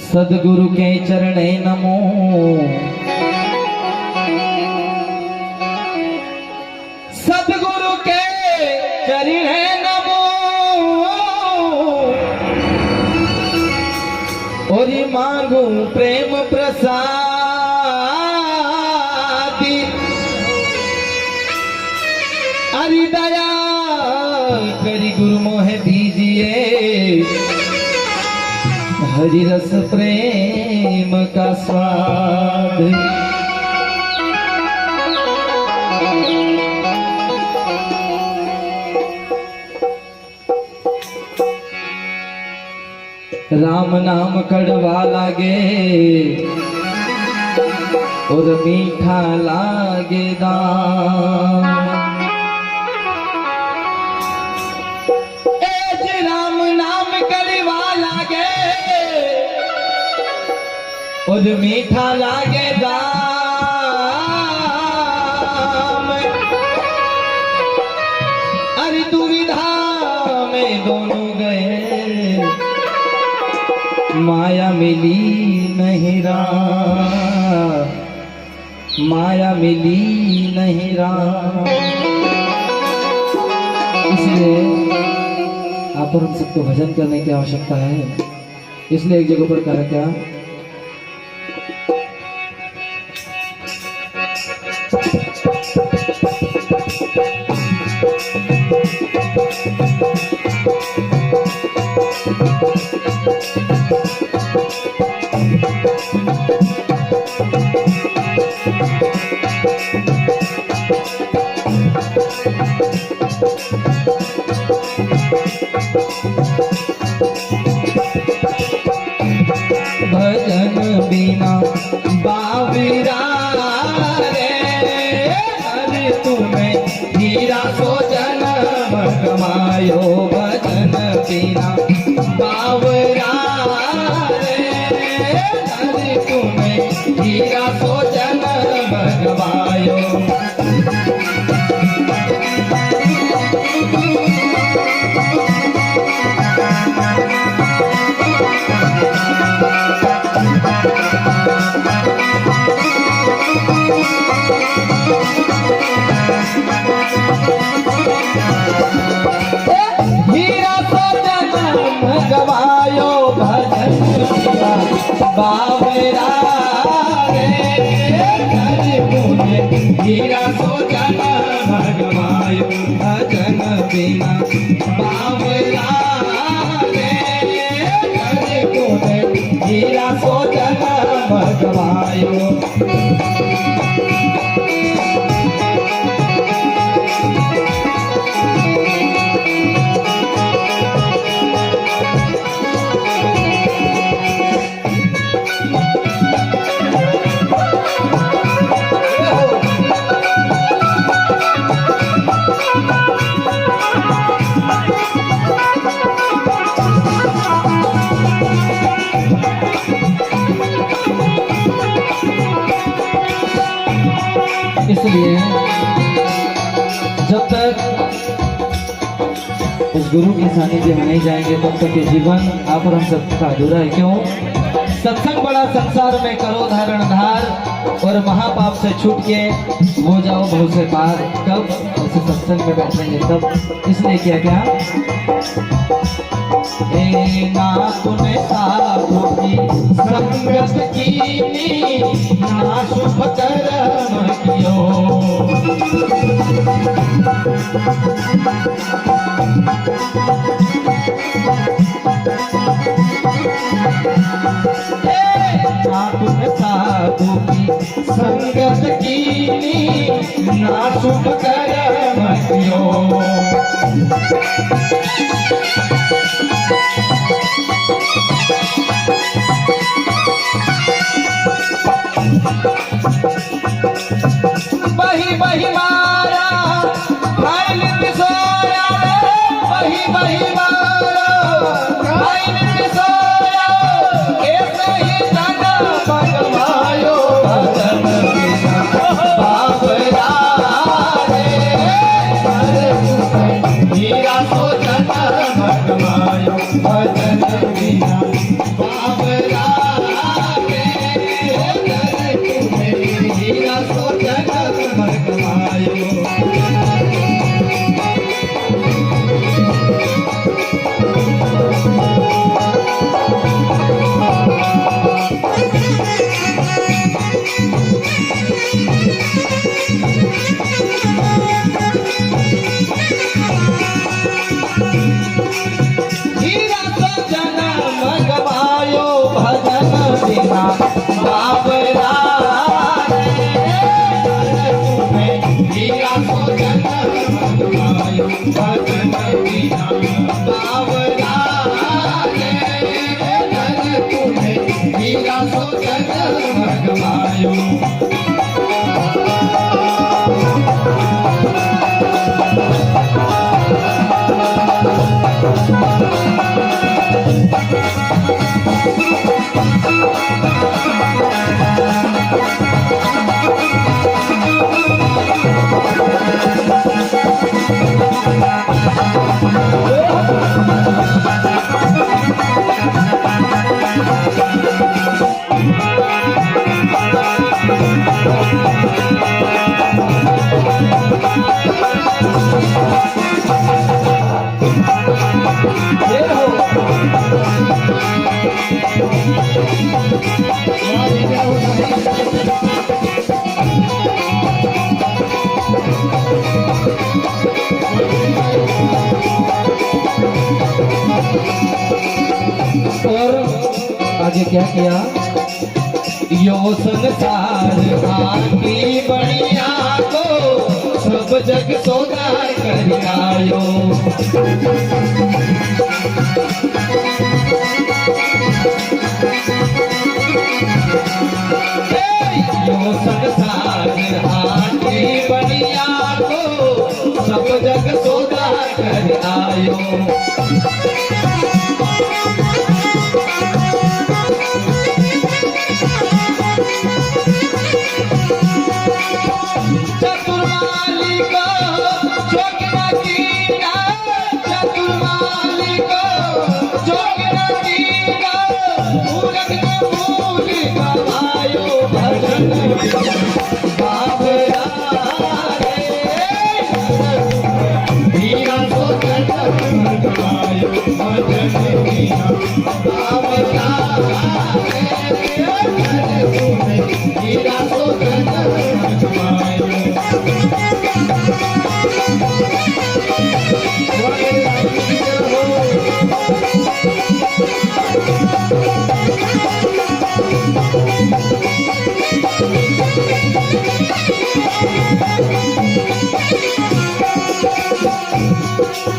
सदगुरु के चरणे नमो। सदगुरु के चरणे नमो। और मांगू प्रेम प्रसाद। अरे दया करी गुरु मोह दीजिए हरि रस प्रेम का स्वाद। राम नाम कड़वा लागे और मीठा लागे दाम। राम नाम कड़वा लागे और मीठा लागे दाम। अरे दुविधा में दोनों गए माया मिली नहीं राम। माया मिली नहीं राम। इसलिए आप और हम सबको भजन करने की आवश्यकता है। इसलिए एक जगह पर कहा क्या, भजन बिना बाविरा रे। अरे तुम्हें हीरा सो जन्म कमायो। भजन बिना बावरा रे। अरे तुम्हें हीरा सो जन्म कमायो। हीरा तो जन्म गवायो। भजन बावरा रे। हीरा तो जन्म गवायो। भजन बिना बावरा रे। हीरा तो जन्म गवायो। इसलिए जब तक उस गुरु के सानिध्य में नहीं जाएंगे तब तक ये जीवन आप और हम सबका अधूरा है। क्यों? सत्संग बड़ा संसार में करो धारण धार और महापाप से छूट के हो जाओ बहु से पार। कब? ऐसे सत्संग में बैठेंगे तब। इसलिए क्या क्या ना तूने साधु की संगत की ना शुभ कर्म कियो। ना तूने साधु की संगत की ना शुभ कर्म कियो। बही बही मारा फाइल पिसोया। बही बही मारा फाइल पिसोया। ऐसे ही जाना भगवायो। भजन बिना बावरा रे। हीरा सो जन्म भगवायो। भजन बिना बावरा भगवायो और आगे क्या किया यो संसार आकी बढ़िया को सब जग सोदार कर आयो यो संसार आकी बढ़िया को सब जग सोदार कर आयो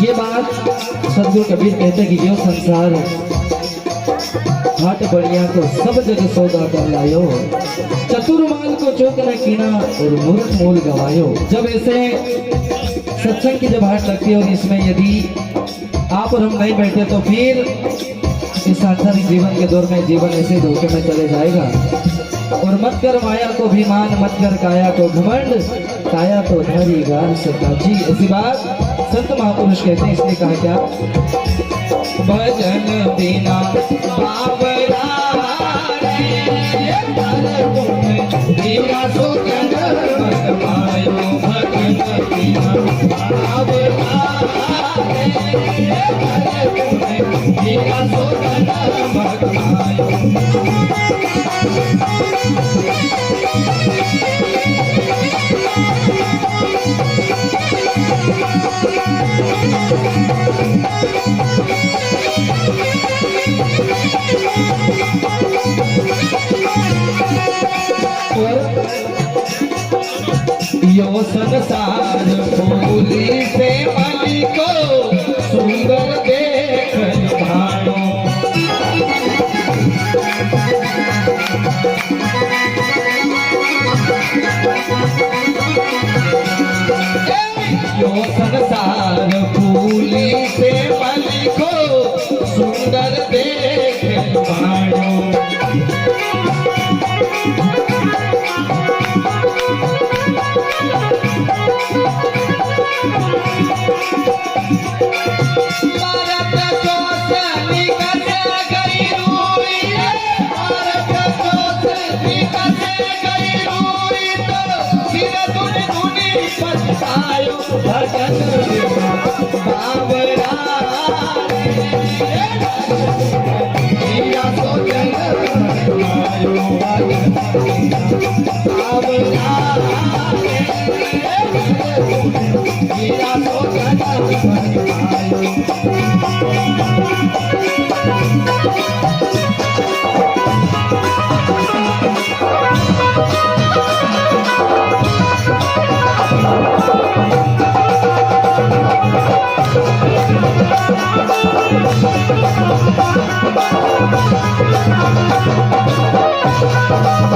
ये बात सदगुरु कबीर कहते कि जो संसार हाट बढ़िया को सब जग सौदा कर लायो चतुर्माल को चौक न कीना और मूर्ख मूल गवायो। जब ऐसे सत्संग की जब हाट लगती है और इसमें यदि आप और हम नहीं बैठे तो फिर इस सांसारिक जीवन के दौर में जीवन ऐसे धोखे में चले जाएगा। और मत कर माया को अभिमान मत कर काया को घमंड काया तो धरी गान से काजी। ऐसी बात संत महापुरुष कहते हैं। इसलिए कहा क्या भजन बिना बाबरा यो संसार फूली से मली को सुंदर देख भानो यो संसार फूली से मली को सुंदर देख भानो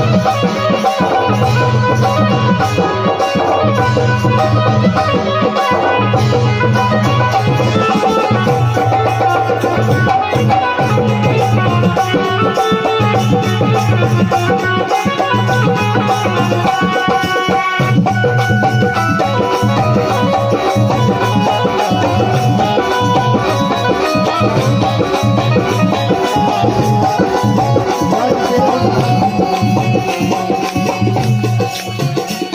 Thank you.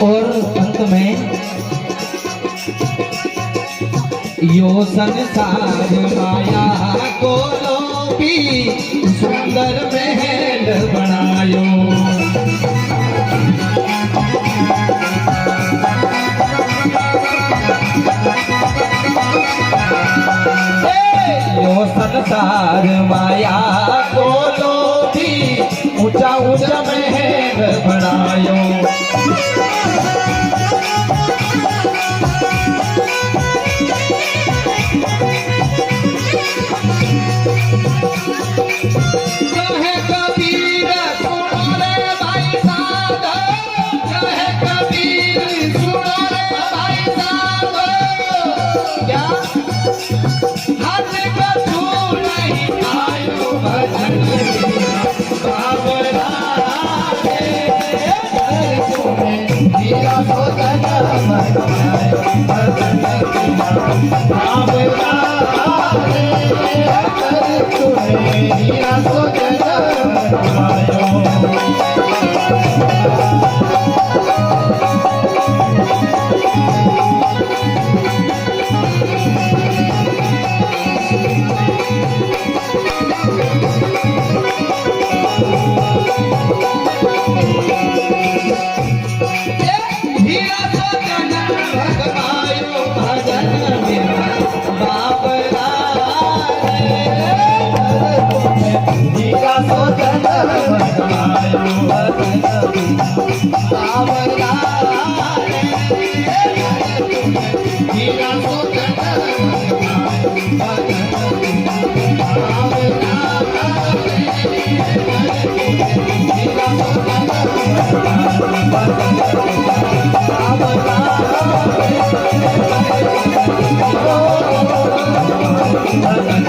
और अंत में यो संसार माया को लोभी सुंदर महल बनायो। यो संसार माया को लोभी ऊंचा ऊंचा महल बनायो। कहे कबीर सुनो रे भाई साहब, कहे कबीर सुनो रे भाई साहब, क्या हाथ कछु नहीं आयो भजन बाबरा रे हीरा सोचन मनायो भजन बाबरा रे हीरा सोचन मनायो। हीरा सोचन भगवायो भजन मेरा बाबरा रे। हीरा सोचन भगवायो भजन बाबरा रे। हीरा सोचन भगवायो भजन बाबरा रे। हीरा सोचन भगवायो भजन